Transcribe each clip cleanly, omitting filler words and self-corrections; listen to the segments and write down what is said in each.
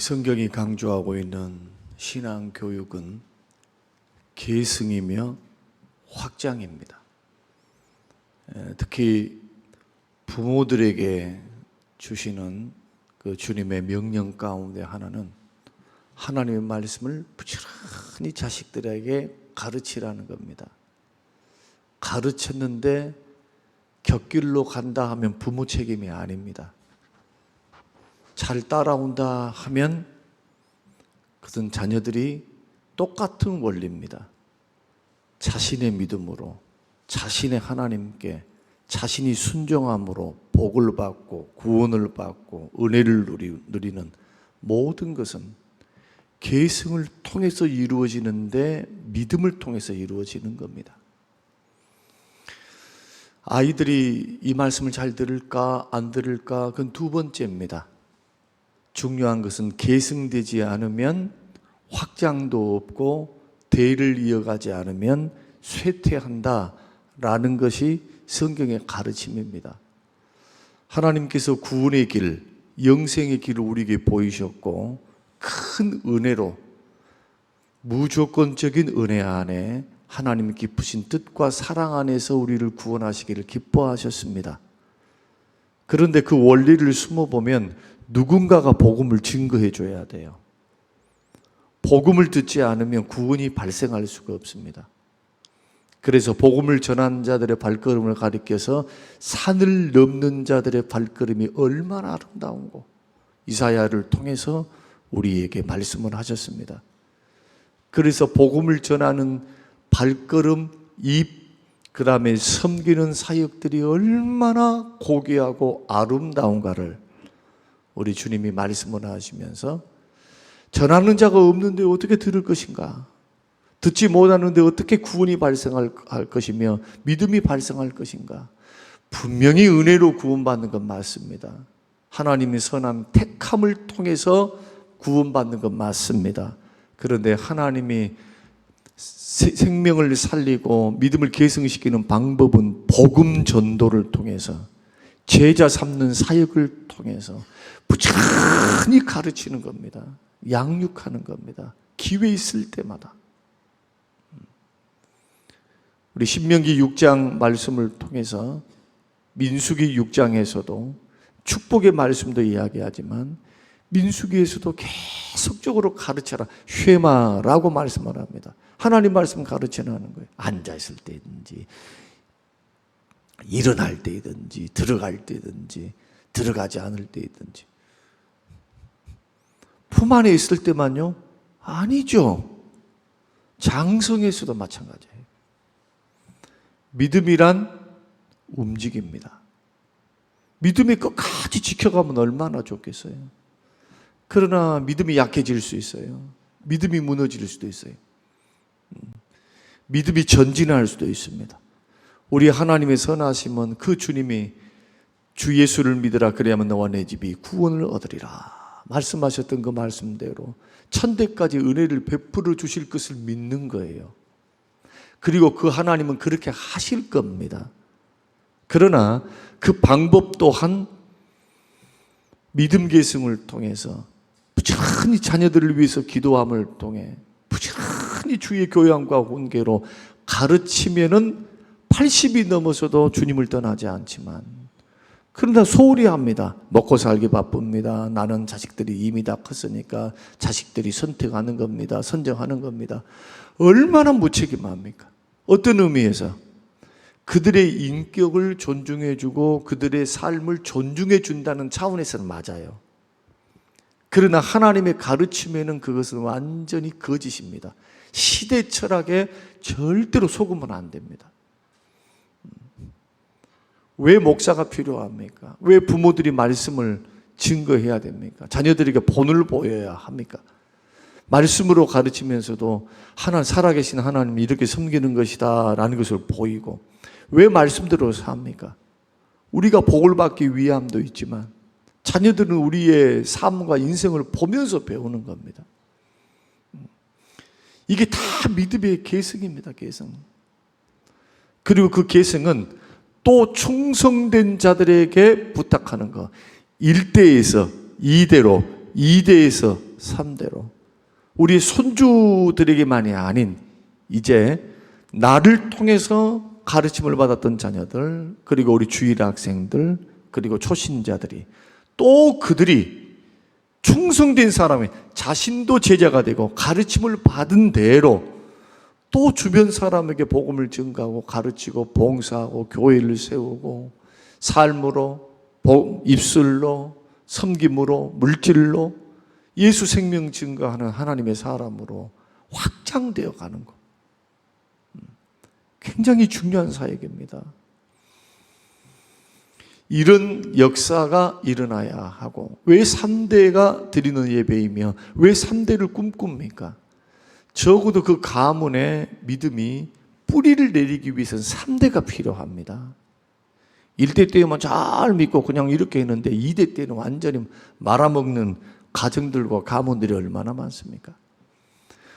성경이 강조하고 있는 신앙교육은 계승이며 확장입니다. 특히 부모들에게 주시는 그 주님의 명령 가운데 하나는 하나님의 말씀을 부지런히 자식들에게 가르치라는 겁니다. 가르쳤는데 곁길로 간다 하면 부모 책임이 아닙니다. 잘 따라온다 하면 그것은 자녀들이 똑같은 원리입니다. 자신의 믿음으로, 자신의 하나님께, 자신이 순종함으로 복을 받고 구원을 받고 은혜를 누리는 모든 것은 계승을 통해서 이루어지는데 믿음을 통해서 이루어지는 겁니다. 아이들이 이 말씀을 잘 들을까 안 들을까 그건 두 번째입니다. 중요한 것은 계승되지 않으면 확장도 없고 대를 이어가지 않으면 쇠퇴한다라는 것이 성경의 가르침입니다. 하나님께서 구원의 길, 영생의 길을 우리에게 보이셨고 큰 은혜로 무조건적인 은혜 안에 하나님 깊으신 뜻과 사랑 안에서 우리를 구원하시기를 기뻐하셨습니다. 그런데 그 원리를 숨어보면 누군가가 복음을 증거해 줘야 돼요. 복음을 듣지 않으면 구원이 발생할 수가 없습니다. 그래서 복음을 전하는 자들의 발걸음을 가리켜서 산을 넘는 자들의 발걸음이 얼마나 아름다운고 이사야를 통해서 우리에게 말씀을 하셨습니다. 그래서 복음을 전하는 발걸음, 입, 그 다음에 섬기는 사역들이 얼마나 고귀하고 아름다운가를 우리 주님이 말씀을 하시면서 전하는 자가 없는데 어떻게 들을 것인가? 듣지 못하는데 어떻게 구원이 발생할 것이며 믿음이 발생할 것인가? 분명히 은혜로 구원받는 건 맞습니다. 하나님의 선한 택함을 통해서 구원받는 건 맞습니다. 그런데 하나님이 생명을 살리고 믿음을 계승시키는 방법은 복음 전도를 통해서 제자 삼는 사역을 통해서 부지런히 가르치는 겁니다. 양육하는 겁니다. 기회 있을 때마다. 우리 신명기 6장 말씀을 통해서 민수기 6장에서도 축복의 말씀도 이야기하지만 민수기에서도 계속적으로 가르쳐라. 쉐마라고 말씀을 합니다. 하나님 말씀 가르치라는 거예요. 앉아있을 때든지 일어날 때든지 들어갈 때든지 들어가지 않을 때든지 품 안에 있을 때만요? 아니죠. 장성에서도 마찬가지예요. 믿음이란 움직입니다. 믿음이 끝까지 지켜가면 얼마나 좋겠어요. 그러나 믿음이 약해질 수 있어요. 믿음이 무너질 수도 있어요. 믿음이 전진할 수도 있습니다. 우리 하나님의 선하심은 그 주님이 주 예수를 믿으라 그리하면 너와 내 집이 구원을 얻으리라 말씀하셨던 그 말씀대로 천대까지 은혜를 베풀어 주실 것을 믿는 거예요. 그리고 그 하나님은 그렇게 하실 겁니다. 그러나 그 방법 또한 믿음 계승을 통해서 부지런히 자녀들을 위해서 기도함을 통해 부지런히 주의 교양과 훈계로 가르치면은 80이 넘어서도 주님을 떠나지 않지만 그러나 소홀히 합니다. 먹고 살기 바쁩니다. 나는 자식들이 이미 다 컸으니까 자식들이 선택하는 겁니다. 선정하는 겁니다. 얼마나 무책임합니까? 어떤 의미에서 그들의 인격을 존중해주고 그들의 삶을 존중해준다는 차원에서는 맞아요. 그러나 하나님의 가르침에는 그것은 완전히 거짓입니다. 시대 철학에 절대로 속으면 안 됩니다. 왜 목사가 필요합니까? 왜 부모들이 말씀을 증거해야 됩니까? 자녀들에게 본을 보여야 합니까? 말씀으로 가르치면서도 살아계신 하나님이 이렇게 섬기는 것이다 라는 것을 보이고 왜 말씀대로 삽니까? 우리가 복을 받기 위함도 있지만 자녀들은 우리의 삶과 인생을 보면서 배우는 겁니다. 이게 다 믿음의 계승입니다. 계승. 그리고 그 계승은 또 충성된 자들에게 부탁하는 거. 1대에서 2대로, 2대에서 삶대로 우리 손주들에게만이 아닌 이제 나를 통해서 가르침을 받았던 자녀들, 그리고 우리 주일 학생들, 그리고 초신자들이, 또 그들이 충성된 사람이 자신도 제자가 되고 가르침을 받은 대로 또 주변 사람에게 복음을 증가하고 가르치고 봉사하고 교회를 세우고 삶으로, 입술로, 섬김으로, 물질로 예수 생명 증거하는 하나님의 사람으로 확장되어 가는 것. 굉장히 중요한 사역입니다. 이런 역사가 일어나야 하고, 왜 3대가 드리는 예배이며 왜 3대를 꿈꿉니까? 적어도 그 가문의 믿음이 뿌리를 내리기 위해서는 3대가 필요합니다. 1대 때만 잘 믿고 그냥 이렇게 했는데 2대 때는 완전히 말아먹는 가정들과 가문들이 얼마나 많습니까?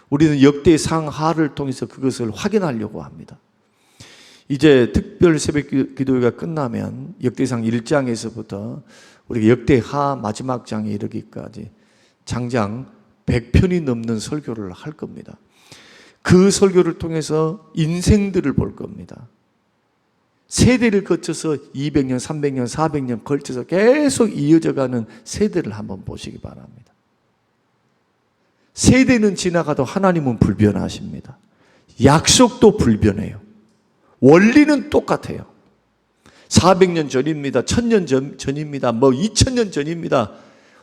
우리는 역대 상하를 통해서 그것을 확인하려고 합니다. 이제 특별 새벽 기도회가 끝나면 역대상 1장에서부터 우리가 역대하 마지막 장에 이르기까지 장장 100편이 넘는 설교를 할 겁니다. 그 설교를 통해서 인생들을 볼 겁니다. 세대를 거쳐서 200년, 300년, 400년 걸쳐서 계속 이어져 가는 세대를 한번 보시기 바랍니다. 세대는 지나가도 하나님은 불변하십니다. 약속도 불변해요. 원리는 똑같아요. 400년 전입니다. 1000년 전입니다. 2000년 전입니다.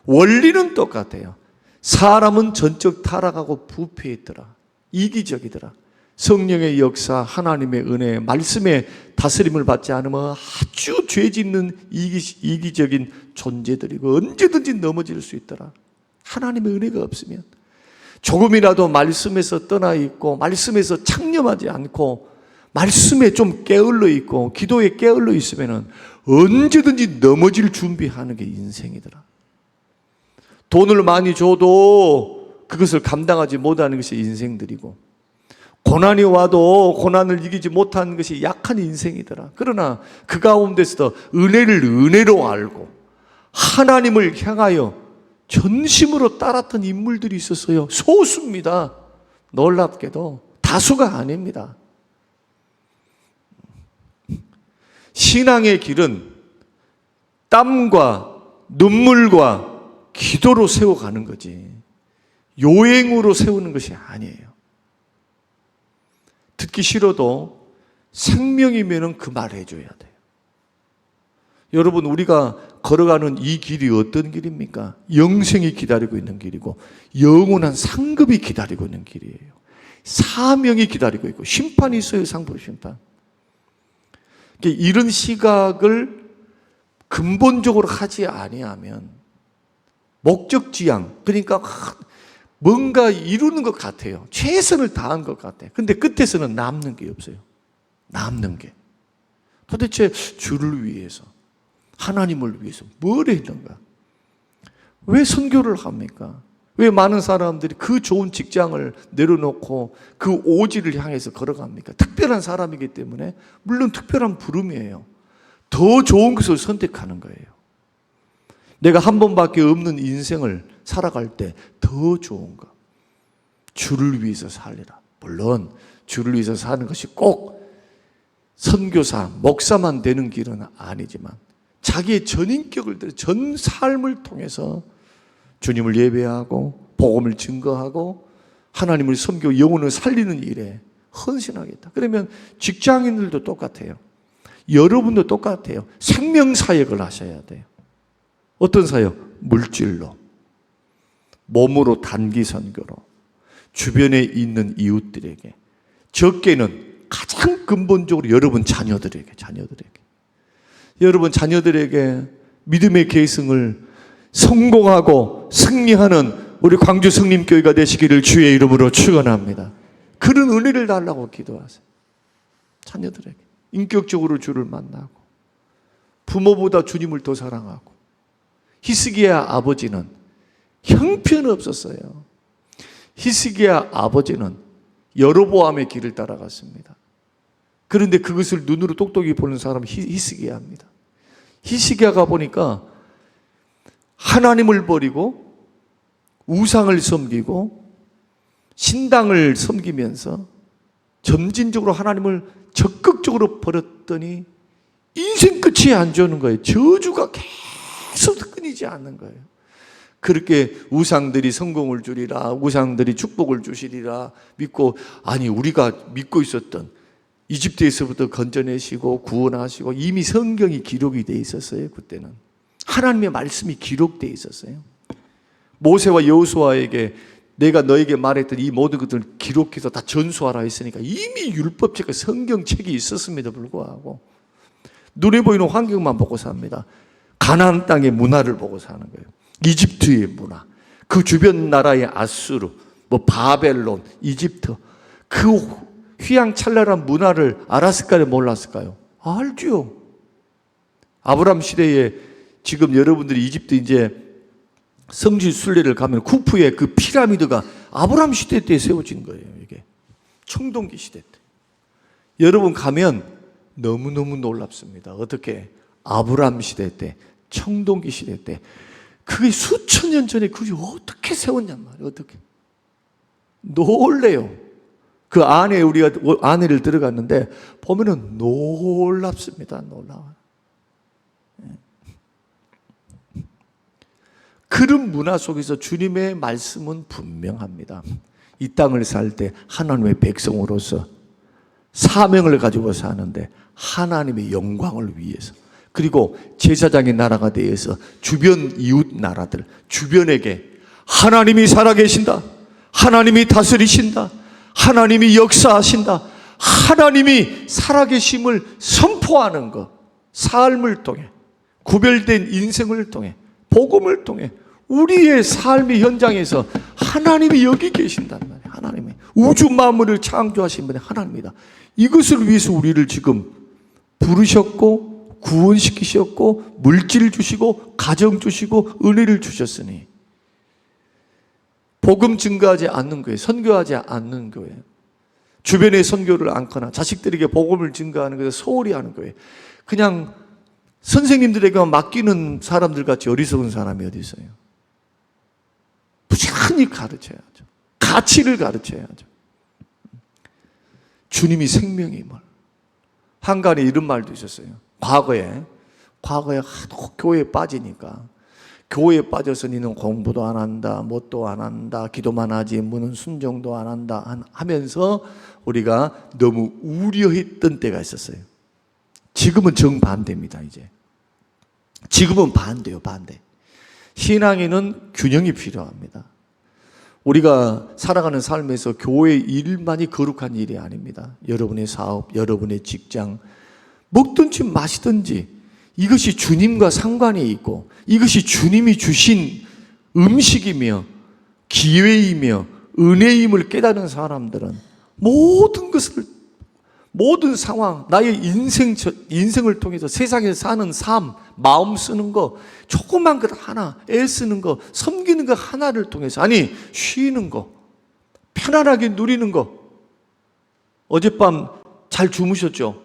원리는 똑같아요. 사람은 전적 타락하고 부패했더라. 이기적이더라. 성령의 역사, 하나님의 은혜, 말씀의 다스림을 받지 않으면 아주 죄 짓는 이기적인 존재들이고 언제든지 넘어질 수 있더라. 하나님의 은혜가 없으면 조금이라도 말씀에서 떠나 있고 말씀에서 창념하지 않고 말씀에 좀 게을러 있고 기도에 게을러 있으면 언제든지 넘어질 준비하는 게 인생이더라. 돈을 많이 줘도 그것을 감당하지 못하는 것이 인생들이고, 고난이 와도 고난을 이기지 못하는 것이 약한 인생이더라. 그러나 그 가운데서도 은혜를 은혜로 알고 하나님을 향하여 전심으로 따랐던 인물들이 있었어요. 소수입니다. 놀랍게도 다수가 아닙니다. 신앙의 길은 땀과 눈물과 기도로 세워가는 거지 요행으로 세우는 것이 아니에요. 듣기 싫어도 생명이면 그 말 해줘야 돼요. 여러분, 우리가 걸어가는 이 길이 어떤 길입니까? 영생이 기다리고 있는 길이고 영원한 상급이 기다리고 있는 길이에요. 사명이 기다리고 있고 심판이 있어요. 상급 심판. 이런 시각을 근본적으로 하지 아니하면 목적지향, 그러니까 뭔가 이루는 것 같아요. 최선을 다한 것 같아요. 근데 끝에서는 남는 게 없어요. 남는 게. 도대체 주를 위해서, 하나님을 위해서 뭘 했는가? 왜 선교를 합니까? 왜 많은 사람들이 그 좋은 직장을 내려놓고 그 오지를 향해서 걸어갑니까? 특별한 사람이기 때문에, 물론 특별한 부름이에요. 더 좋은 것을 선택하는 거예요. 내가 한 번밖에 없는 인생을 살아갈 때 더 좋은 것, 주를 위해서 살리라. 물론 주를 위해서 사는 것이 꼭 선교사, 목사만 되는 길은 아니지만 자기의 전인격을 들여 전 삶을 통해서 주님을 예배하고 복음을 증거하고 하나님을 섬기고 영혼을 살리는 일에 헌신하겠다. 그러면 직장인들도 똑같아요. 여러분도 똑같아요. 생명사역을 하셔야 돼요. 어떤 사역? 물질로, 몸으로 단기 선교로, 주변에 있는 이웃들에게, 적게는 가장 근본적으로 여러분 자녀들에게 여러분 자녀들에게 믿음의 계승을 성공하고 승리하는 우리 광주 성림교회가 되시기를 주의 이름으로 축원합니다. 그런 은혜를 달라고 기도하세요. 자녀들에게 인격적으로 주를 만나고 부모보다 주님을 더 사랑하고. 히스기야 아버지는 형편없었어요. 히스기야 아버지는 여로보암의 길을 따라갔습니다. 그런데 그것을 눈으로 똑똑히 보는 사람은 히스기야입니다. 히스기야가 보니까 하나님을 버리고 우상을 섬기고 신당을 섬기면서 점진적으로 하나님을 적극적으로 버렸더니 인생 끝이 안 좋은 거예요. 저주가 계속 끊이지 않는 거예요. 그렇게 우상들이 성공을 주리라, 우상들이 축복을 주시리라 믿고, 아니 우리가 믿고 있었던 이집트에서부터 건져내시고 구원하시고 이미 성경이 기록이 돼 있었어요. 그때는 하나님의 말씀이 기록돼 있었어요. 모세와 여호수아에게 내가 너에게 말했던 이 모든 것들을 기록해서 다 전수하라 했으니까 이미 율법책과 성경책이 있었음에도 불구하고 눈에 보이는 환경만 보고 삽니다. 가나안 땅의 문화를 보고 사는 거예요. 이집트의 문화, 그 주변 나라의 아수르, 바벨론, 이집트, 그 휘황찬란한 문화를 알았을까요? 몰랐을까요? 알죠. 아브라함 시대에 지금 여러분들이 이집트 이제 성지 순례를 가면 쿠프의 그 피라미드가 아브라함 시대 때 세워진 거예요. 이게 청동기 시대 때. 여러분 가면 너무너무 놀랍습니다. 어떻게? 아브라함 시대 때, 청동기 시대 때, 그게 수천 년 전에 그게 어떻게 세웠냔 말이에요. 어떻게? 놀래요. 그 안에 우리가 안에를 들어갔는데 보면은 놀랍습니다. 놀라워요. 그런 문화 속에서 주님의 말씀은 분명합니다. 이 땅을 살 때 하나님의 백성으로서 사명을 가지고 사는데 하나님의 영광을 위해서, 그리고 제사장의 나라가 되어서 주변 이웃 나라들, 주변에게 하나님이 살아계신다, 하나님이 다스리신다, 하나님이 역사하신다, 하나님이 살아계심을 선포하는 것, 삶을 통해, 구별된 인생을 통해, 복음을 통해 우리의 삶의 현장에서 하나님이 여기 계신단 말이에요. 하나님이 우주 만물을 창조하신 분이 하나님이다. 이것을 위해서 우리를 지금 부르셨고 구원시키셨고 물질 주시고 가정 주시고 은혜를 주셨으니 복음 증거하지 않는 거예요. 선교하지 않는 거예요. 주변에 선교를 않거나 자식들에게 복음을 증거하는 거예요. 소홀히 하는 거예요. 그냥 선생님들에게만 맡기는 사람들 같이 어리석은 사람이 어디 있어요? 부지런히 가르쳐야죠. 가치를 가르쳐야죠. 주님이 생명임을. 한간에 이런 말도 있었어요. 과거에 하도 교회에 빠지니까, 교회에 빠져서 니는 공부도 안 한다, 뭣도 안 한다, 기도만 하지 무는 순종도 안 한다 하면서 우리가 너무 우려했던 때가 있었어요. 지금은 정반대입니다. 이제 지금은 반대요. 반대. 신앙에는 균형이 필요합니다. 우리가 살아가는 삶에서 교회 일만이 거룩한 일이 아닙니다. 여러분의 사업, 여러분의 직장, 먹든지 마시든지 이것이 주님과 상관이 있고 이것이 주님이 주신 음식이며 기회이며 은혜임을 깨닫는 사람들은 모든 것을, 모든 상황, 나의 인생을 통해서 세상에서 사는 삶, 마음 쓰는 거, 조그만 것 하나, 애쓰는 거, 섬기는 거 하나를 통해서, 아니 쉬는 거, 편안하게 누리는 거. 어젯밤 잘 주무셨죠?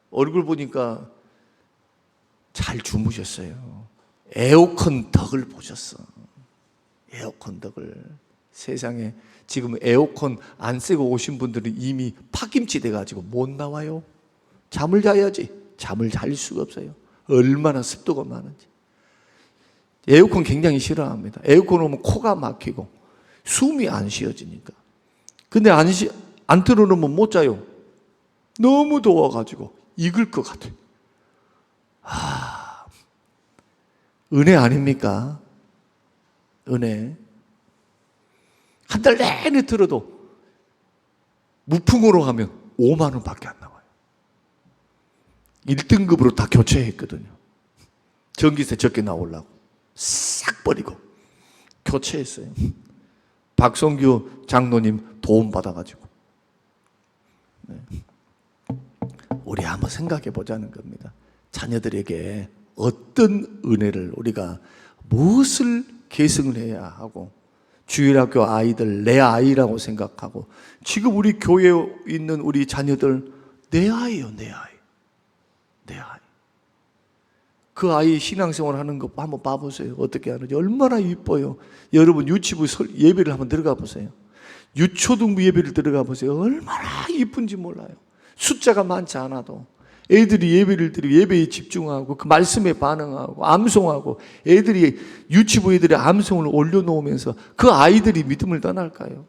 얼굴 보니까 잘 주무셨어요. 에어컨 덕을 보셨어. 에어컨 덕을. 세상에 지금 에어컨 안 쓰고 오신 분들은 이미 파김치 돼가지고 못 나와요. 잠을 자야지. 잠을 잘 수가 없어요. 얼마나 습도가 많은지. 에어컨 굉장히 싫어합니다. 에어컨 오면 코가 막히고 숨이 안 쉬어지니까. 근데 안 틀어놓으면 못 자요. 너무 더워가지고 익을 것 같아요. 은혜 아닙니까? 은혜. 한 달 내내 들어도 무풍으로 하면 5만 원밖에 안 나와요. 1등급으로 다 교체했거든요. 전기세 적게 나오려고 싹 버리고 교체했어요. 박성규 장로님 도움 받아가지고. 네. 우리 한번 생각해 보자는 겁니다. 자녀들에게 어떤 은혜를, 우리가 무엇을 계승을 해야 하고, 주일학교 아이들 내 아이라고 생각하고, 지금 우리 교회에 있는 우리 자녀들 내 아이요, 내 아이. 내 아이. 그 아이 신앙생활 하는 거 한번 봐보세요. 어떻게 하는지. 얼마나 이뻐요. 여러분 유치부 예배를 한번 들어가 보세요. 유초등부 예배를 들어가 보세요. 얼마나 이쁜지 몰라요. 숫자가 많지 않아도 애들이 예배를 드리고 예배에 집중하고 그 말씀에 반응하고 암송하고 애들이 유치부 애들이 암송을 올려놓으면서 그 아이들이 믿음을 떠날까요?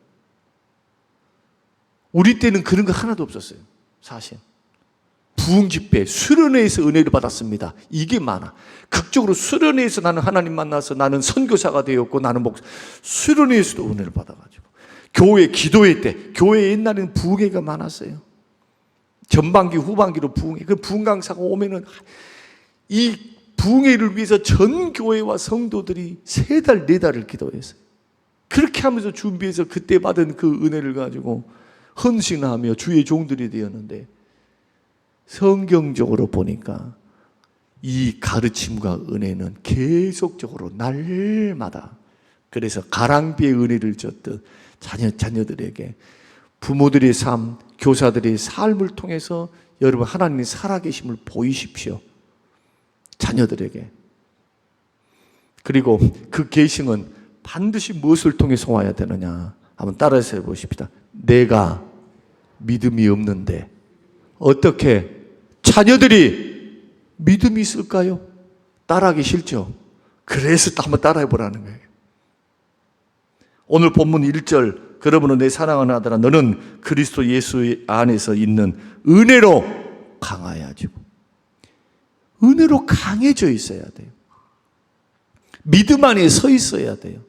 우리 때는 그런 거 하나도 없었어요. 사실 부흥 집회 수련회에서 은혜를 받았습니다. 이게 많아. 극적으로 수련회에서 나는 하나님 만나서 나는 선교사가 되었고 나는 수련회에서도 은혜를 받아가지고 교회 기도회 때 교회 옛날에는 부흥회가 많았어요. 전반기 후반기로 부흥회. 그 부흥 강사가 오면은 이 부흥회를 위해서 전 교회와 성도들이 3달 4달을 기도했어요. 그렇게 하면서 준비해서 그때 받은 그 은혜를 가지고 헌신하며 주의 종들이 되었는데 성경적으로 보니까 이 가르침과 은혜는 계속적으로 날마다 그래서 가랑비의 은혜를 줬던 자녀들에게 부모들의 삶, 교사들의 삶을 통해서 여러분 하나님의 살아계심을 보이십시오. 자녀들에게. 그리고 그 계승은 반드시 무엇을 통해서 와야 되느냐 한번 따라서 해보십시다. 내가 믿음이 없는데 어떻게 자녀들이 믿음이 있을까요? 따라하기 싫죠? 그래서 한번 따라해보라는 거예요. 오늘 본문 1절 그러므로 내 사랑하는 아들아 너는 그리스도 예수 안에서 있는 은혜로 강하여지고 은혜로 강해져 있어야 돼요. 믿음 안에 서 있어야 돼요.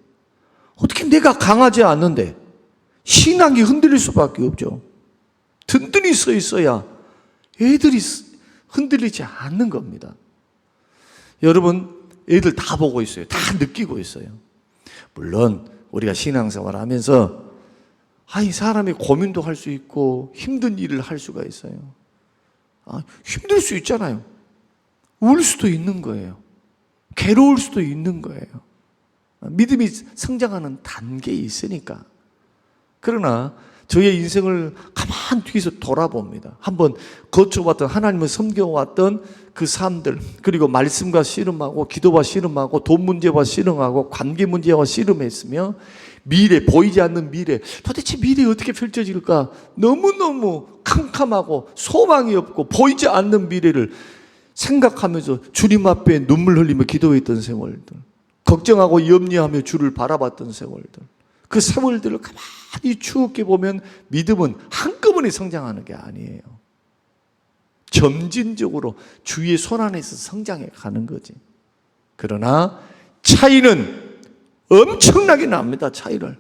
어떻게 내가 강하지 않는데 신앙이 흔들릴 수밖에 없죠. 든든히 서 있어야 애들이 흔들리지 않는 겁니다. 여러분 애들 다 보고 있어요. 다 느끼고 있어요. 물론 우리가 신앙생활 하면서 이 사람이 고민도 할 수 있고 힘든 일을 할 수가 있어요. 힘들 수 있잖아요. 울 수도 있는 거예요. 괴로울 수도 있는 거예요. 믿음이 성장하는 단계에 있으니까. 그러나 저의 인생을 가만 뒤에서 돌아봅니다. 한번 거쳐왔던 하나님을 섬겨왔던 그 삶들, 그리고 말씀과 씨름하고 기도와 씨름하고 돈 문제와 씨름하고 관계 문제와 씨름했으며 미래, 보이지 않는 미래, 도대체 미래에 어떻게 펼쳐질까 너무너무 캄캄하고 소망이 없고 보이지 않는 미래를 생각하면서 주님 앞에 눈물 흘리며 기도했던 세월들, 걱정하고 염려하며 주를 바라봤던 세월들, 그 세월들을 가만히 추억해 보면 믿음은 한꺼번에 성장하는 게 아니에요. 점진적으로 주의 손 안에서 성장해 가는 거지. 그러나 차이는 엄청나게 납니다. 차이를.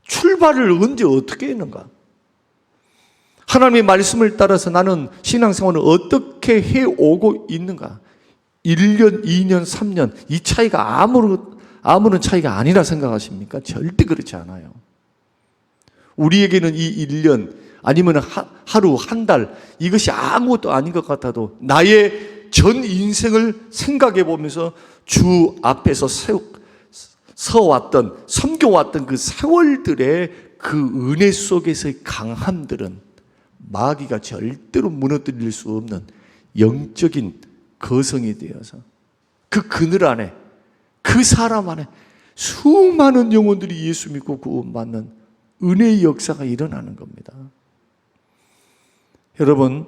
출발을 언제 어떻게 했는가? 하나님의 말씀을 따라서 나는 신앙생활을 어떻게 해오고 있는가? 1년, 2년, 3년 이 차이가 아무런 차이가 아니라 생각하십니까? 절대 그렇지 않아요. 우리에게는 이 1년 아니면 하루, 한 달 이것이 아무것도 아닌 것 같아도 나의 전 인생을 생각해 보면서 주 앞에서 서왔던, 섬겨왔던 그 세월들의 그 은혜 속에서의 강함들은 마귀가 절대로 무너뜨릴 수 없는 영적인 거성이 되어서 그 그늘 안에 그 사람 안에 수많은 영혼들이 예수 믿고 구원받는 은혜의 역사가 일어나는 겁니다. 여러분,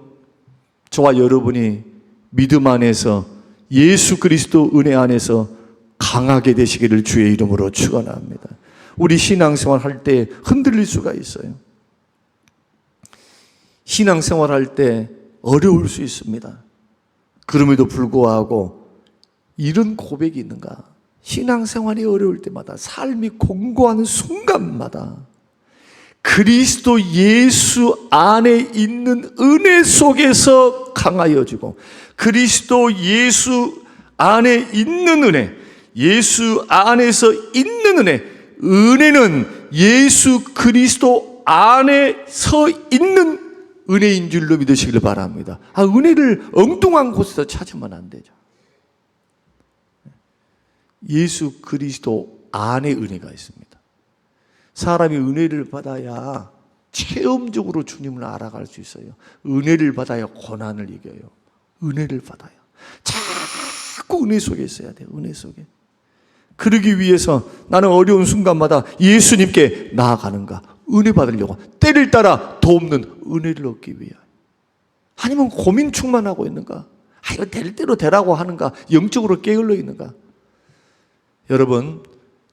저와 여러분이 믿음 안에서 예수 그리스도 은혜 안에서 강하게 되시기를 주의 이름으로 축원합니다. 우리 신앙생활 할 때 흔들릴 수가 있어요. 신앙생활 할 때 어려울 수 있습니다. 그럼에도 불구하고 이런 고백이 있는가? 신앙생활이 어려울 때마다 삶이 공고하는 순간마다 그리스도 예수 안에 있는 은혜 속에서 강하여지고 그리스도 예수 안에 있는 은혜, 예수 안에서 있는 은혜, 은혜는 예수 그리스도 안에 서 있는 은혜인 줄로 믿으시길 바랍니다. 은혜를 엉뚱한 곳에서 찾으면 안 되죠. 예수 그리스도 안에 은혜가 있습니다. 사람이 은혜를 받아야 체험적으로 주님을 알아갈 수 있어요. 은혜를 받아야 고난을 이겨요. 은혜를 받아요. 자꾸 은혜 속에 있어야 돼요. 은혜 속에. 그러기 위해서 나는 어려운 순간마다 예수님께 나아가는가? 은혜 받으려고. 때를 따라 돕는 은혜를 얻기 위하여. 아니면 고민 충만하고 있는가? 이거 될 대로 되라고 하는가? 영적으로 게을러 있는가? 여러분,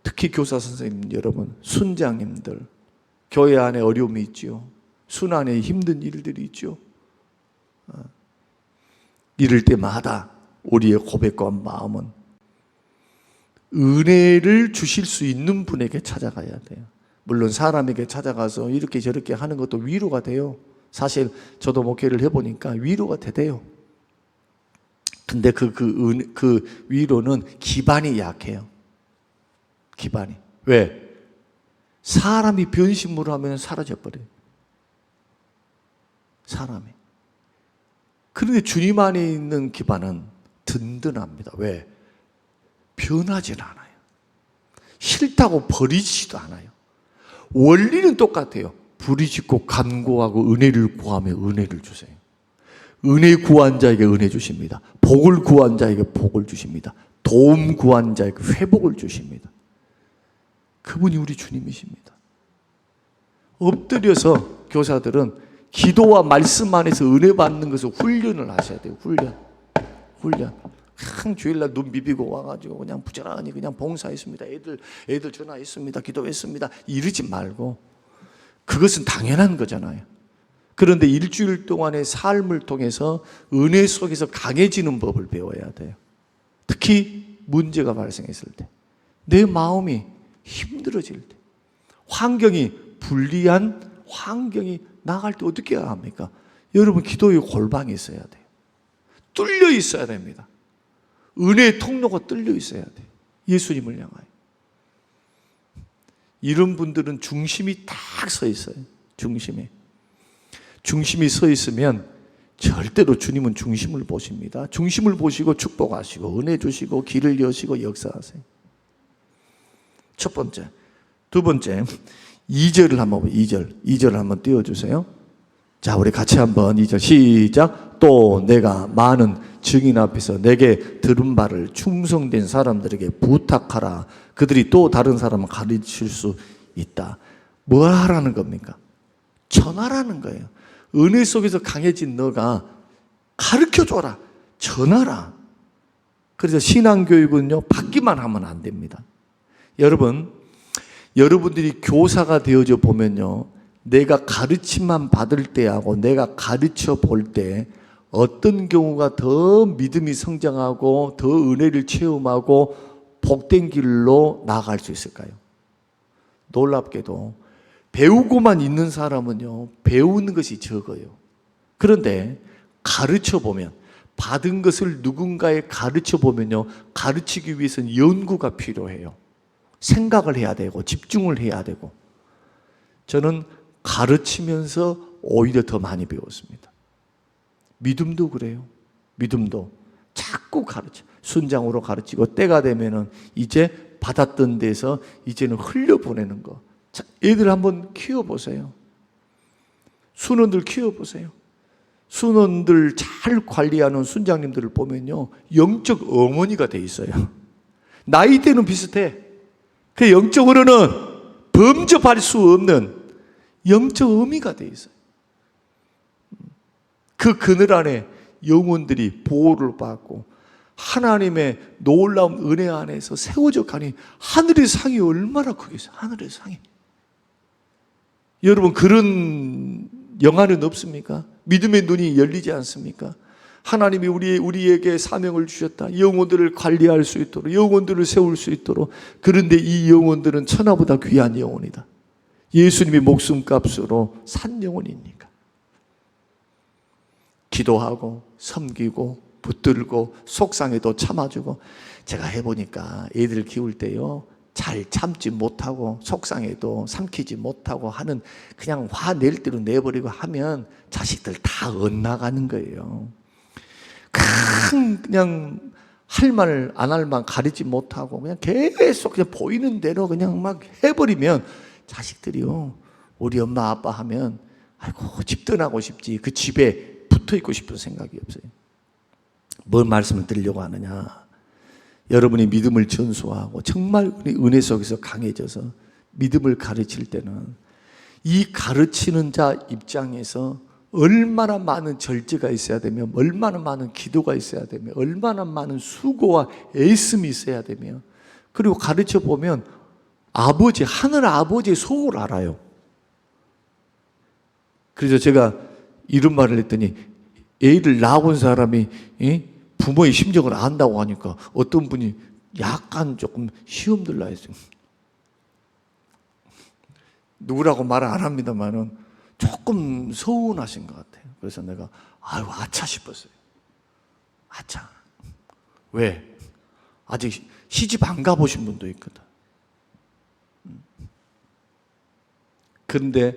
특히 교사 선생님 여러분, 순장님들, 교회 안에 어려움이 있지요. 순 안에 힘든 일들이 있죠. 이럴 때마다 우리의 고백과 마음은 은혜를 주실 수 있는 분에게 찾아가야 돼요. 물론 사람에게 찾아가서 이렇게 저렇게 하는 것도 위로가 돼요. 사실 저도 목회를 해보니까 위로가 되대요. 근데 그 위로는 기반이 약해요. 기반이. 왜? 사람이 변심을 하면 사라져버려요. 사람이. 그런데 주님 안에 있는 기반은 든든합니다. 왜? 변하진 않아요. 싫다고 버리지도 않아요. 원리는 똑같아요. 부르짖고 간구하고 은혜를 구하며 은혜를 주세요. 은혜 구한 자에게 은혜 주십니다. 복을 구한 자에게 복을 주십니다. 도움 구한 자에게 회복을 주십니다. 그분이 우리 주님이십니다. 엎드려서 교사들은 기도와 말씀 안에서 은혜 받는 것을 훈련을 하셔야 돼요. 훈련. 항 주일날 눈 비비고 와가지고 그냥 부지런히 그냥 봉사했습니다. 애들 전화했습니다. 기도했습니다. 이러지 말고, 그것은 당연한 거잖아요. 그런데 일주일 동안의 삶을 통해서 은혜 속에서 강해지는 법을 배워야 돼요. 특히 문제가 발생했을 때, 내 마음이 힘들어질 때, 환경이 불리한 환경이 나갈 때 어떻게 해야 합니까? 여러분, 기도의 골방이 있어야 돼요. 뚫려 있어야 됩니다. 은혜의 통로가 뚫려 있어야 돼요. 예수님을 향하여. 이런 분들은 중심이 딱 서 있어요. 중심이 서 있으면 절대로 주님은 중심을 보십니다. 중심을 보시고 축복하시고 은혜 주시고 길을 여시고 역사하세요. 첫 번째. 두 번째, 2절을 한번 봐요. 2절을 한번 띄워주세요. 자, 우리 같이 한번 2절 시작. 또 내가 많은 증인 앞에서 내게 들은 바를 충성된 사람들에게 부탁하라. 그들이 또 다른 사람을 가르칠 수 있다. 뭘 하라는 겁니까? 전하라는 거예요. 은혜 속에서 강해진 너가 가르쳐줘라. 전하라. 그래서 신앙교육은요, 받기만 하면 안 됩니다. 여러분들이 교사가 되어져 보면요, 내가 가르침만 받을 때하고 내가 가르쳐 볼 때 어떤 경우가 더 믿음이 성장하고 더 은혜를 체험하고 복된 길로 나아갈 수 있을까요? 놀랍게도 배우고만 있는 사람은요, 배우는 것이 적어요. 그런데 가르쳐 보면, 받은 것을 누군가에 가르쳐 보면요, 가르치기 위해서는 연구가 필요해요. 생각을 해야 되고 집중을 해야 되고. 저는 가르치면서 오히려 더 많이 배웠습니다. 믿음도 그래요. 믿음도 자꾸 가르쳐. 순장으로 가르치고 때가 되면은 이제 받았던 데서 이제는 흘려보내는 거. 자, 애들 한번 키워보세요. 순원들 키워보세요. 순원들 잘 관리하는 순장님들을 보면요, 영적 어머니가 돼 있어요. 나이대는 비슷해. 그 영적으로는 범접할 수 없는 영적 어미가 돼 있어요. 그 그늘 안에 영혼들이 보호를 받고 하나님의 놀라운 은혜 안에서 세워져 가니 하늘의 상이 얼마나 크겠어요. 하늘의 상이. 여러분, 그런 영화는 없습니까? 믿음의 눈이 열리지 않습니까? 하나님이 우리에게 사명을 주셨다. 영혼들을 관리할 수 있도록, 영혼들을 세울 수 있도록. 그런데 이 영혼들은 천하보다 귀한 영혼이다. 예수님이 목숨값으로 산 영혼이니까. 기도하고 섬기고 붙들고 속상해도 참아주고. 제가 해보니까 애들 키울 때요, 잘 참지 못하고 속상해도 삼키지 못하고 하는, 그냥 화낼 대로 내버리고 하면 자식들 다 엇나가는 거예요. 그냥 할 말 안 할 말 가리지 못하고 그냥 계속 그냥 보이는 대로 그냥 막 해버리면 자식들이요, 우리 엄마 아빠 하면 아이고 집 떠나고 싶지, 그 집에 붙어 있고 싶은 생각이 없어요. 뭘 말씀을 드리려고 하느냐, 여러분이 믿음을 전수하고 정말 은혜 속에서 강해져서 믿음을 가르칠 때는 이 가르치는 자 입장에서 얼마나 많은 절제가 있어야 되며, 얼마나 많은 기도가 있어야 되며, 얼마나 많은 수고와 애씀이 있어야 되며, 그리고 가르쳐 보면 아버지, 하늘 아버지의 속을 알아요. 그래서 제가 이런 말을 했더니, 애를 낳아본 사람이 부모의 심정을 안다고 하니까 어떤 분이 약간 조금 시험 들라 했어요. 누구라고 말 안 합니다만은 조금 서운하신 것 같아요. 그래서 내가 아유 아차 싶었어요. 아차. 왜? 아직 시집 안 가보신 분도 있거든. 그런데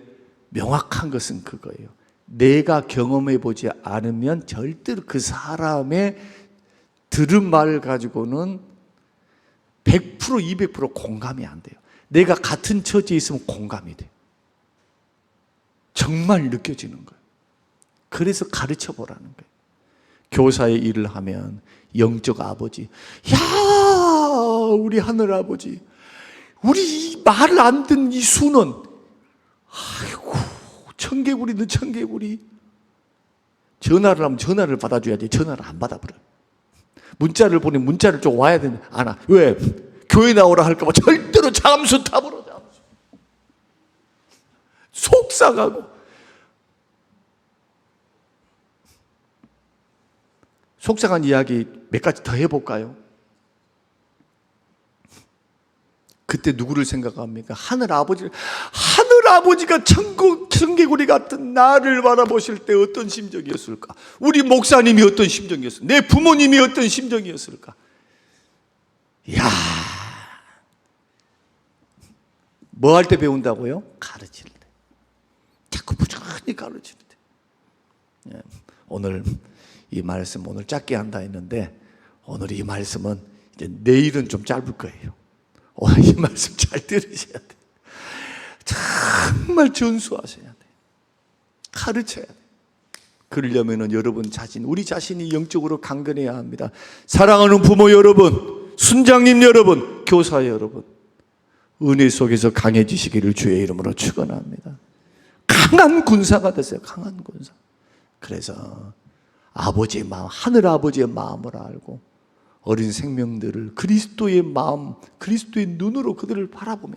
명확한 것은 그거예요. 내가 경험해 보지 않으면 절대로 그 사람의 들은 말을 가지고는 100% 200% 공감이 안 돼요. 내가 같은 처지에 있으면 공감이 돼요. 정말 느껴지는 거예요. 그래서 가르쳐 보라는 거예요. 교사의 일을 하면 영적 아버지, 야 우리 하늘 아버지, 우리 말을 안 듣는 이 수는, 아이고 청개구리는 청개구리. 전화를 하면 전화를 받아줘야지 전화를 안 받아버려. 문자를 보내면 문자를 좀 와야 되는데 안 와. 왜? 교회 나오라 할까 봐 절대로 잠수 타버려. 잠수. 속상하고. 속상한 이야기 몇 가지 더 해볼까요? 그때 누구를 생각합니까? 하늘 아버지가 청개구리 같은 나를 바라보실 때 어떤 심정이었을까? 우리 목사님이 어떤 심정이었을까? 내 부모님이 어떤 심정이었을까? 이야, 뭐 할 때 배운다고요? 가르칠 때. 자꾸 부지런히 가르칠 때. 오늘 이 말씀 오늘 짧게 한다 했는데, 오늘 이 말씀은 이제 내일은 좀 짧을 거예요. 오늘 이 말씀 잘 들으셔야 돼요. 정말 전수하셔야 돼요. 가르쳐야 돼요. 그러려면 여러분 자신, 우리 자신이 영적으로 강건해야 합니다. 사랑하는 부모 여러분, 순장님 여러분, 교사 여러분, 은혜 속에서 강해지시기를 주의 이름으로 축원합니다. 강한 군사가 되세요. 강한 군사. 그래서 아버지의 마음, 하늘 아버지의 마음을 알고 어린 생명들을 그리스도의 마음, 그리스도의 눈으로 그들을 바라보며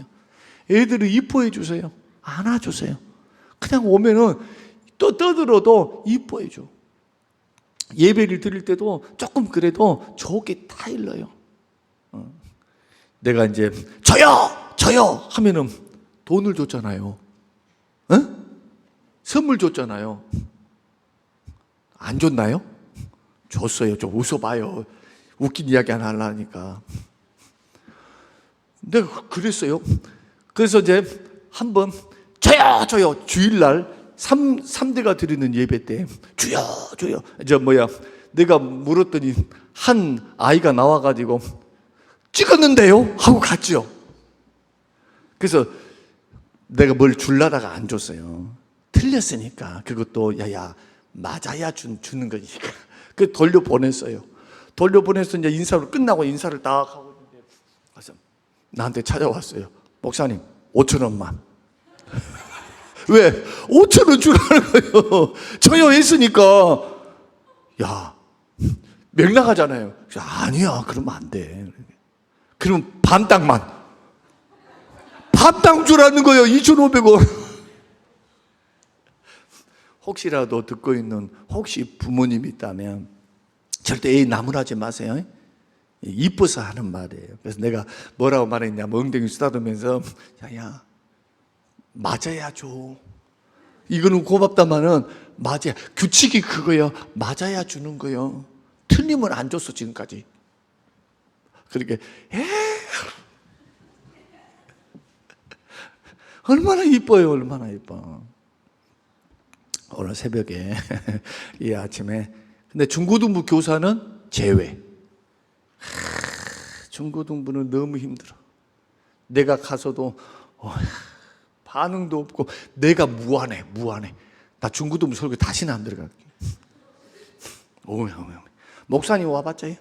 애들을 이뻐해 주세요. 안아주세요. 그냥 오면은 또 떠들어도 이뻐해 줘. 예배를 드릴 때도 조금 그래도 좋게 타일러요. 내가 이제 저요 하면은 돈을 줬잖아요. 선물 줬잖아요. 안 줬나요? 줬어요. 좀 웃어봐요. 웃긴 이야기 하나 하려니까. 내가 그랬어요. 그래서 이제 한번 저요 주일날 3대가 드리는 예배 때 주여 내가 물었더니 한 아이가 나와가지고 찍었는데요? 하고 갔죠. 그래서 내가 뭘 줄라다가 안 줬어요. 틀렸으니까. 그것도 야야 맞아야 주는 거니까. 그 돌려보냈어요. 돌려보내서 이제 인사로 끝나고 인사를 딱 하고 있는데 그래서 나한테 찾아왔어요. 목사님 5,000원만. 왜? 5,000원 주라는 거예요. 저요 했으니까. 야 맥락하잖아요. 아니야 그러면 안 돼. 그럼 반 땅만. 반 땅 주라는 거예요. 2,500원. 혹시라도 듣고 있는 혹시 부모님이 있다면 절대 애 나무라지 마세요. 이뻐서 하는 말이에요. 그래서 내가 뭐라고 말했냐면 엉덩이 쓰다듬으면서 야 맞아야 줘. 이거는 고맙다마는 맞아야, 규칙이 그거예요. 맞아야 주는 거예요. 틀리면 안 줬어 지금까지. 그렇게 얼마나 이뻐요. 얼마나 이뻐. 오늘 새벽에 이 아침에 근데 중고등부 교사는 제외. 중고등부는 너무 힘들어. 내가 가서도 반응도 없고 내가 무안해. 나 중고등부 설교 다시는 안 들어갈게. 목사님 와봤자요?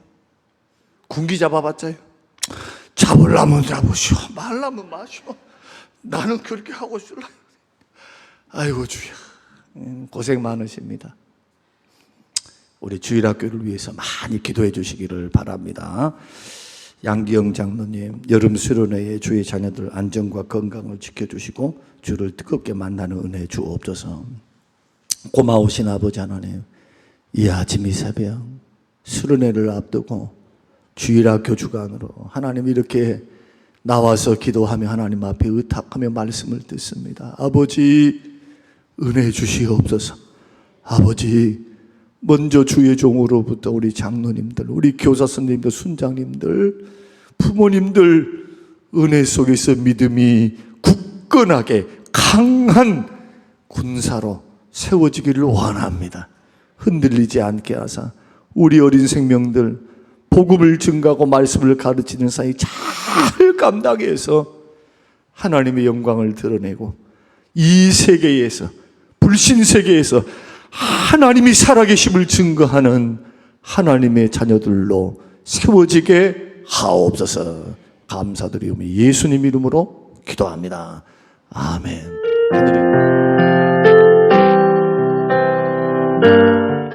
군기 잡아봤자요. 잡으려면 잡으시오, 말라면 마시오. 나는 그렇게 하고 싶어요. 아이고 주여, 고생 많으십니다. 우리 주일학교를 위해서 많이 기도해 주시기를 바랍니다. 양기영 장로님, 여름 수련회에 주의 자녀들 안전과 건강을 지켜주시고 주를 뜨겁게 만나는 은혜 주옵소서. 고마우신 아버지 하나님, 이 아침 이 새벽 수련회를 앞두고 주일학교 주간으로 하나님 이렇게 나와서 기도하며 하나님 앞에 의탁하며 말씀을 듣습니다. 아버지 은혜 주시옵소서. 아버지 먼저 주의 종으로부터 우리 장로님들, 우리 교사 선생님들, 순장님들, 부모님들 은혜 속에서 믿음이 굳건하게 강한 군사로 세워지기를 원합니다. 흔들리지 않게 하사 우리 어린 생명들 복음을 증가하고 말씀을 가르치는 사이 잘 감당해서 하나님의 영광을 드러내고 이 세계에서, 불신 세계에서 하나님이 살아계심을 증거하는 하나님의 자녀들로 세워지게 하옵소서. 감사드리오며 예수님 이름으로 기도합니다. 아멘. 하늘에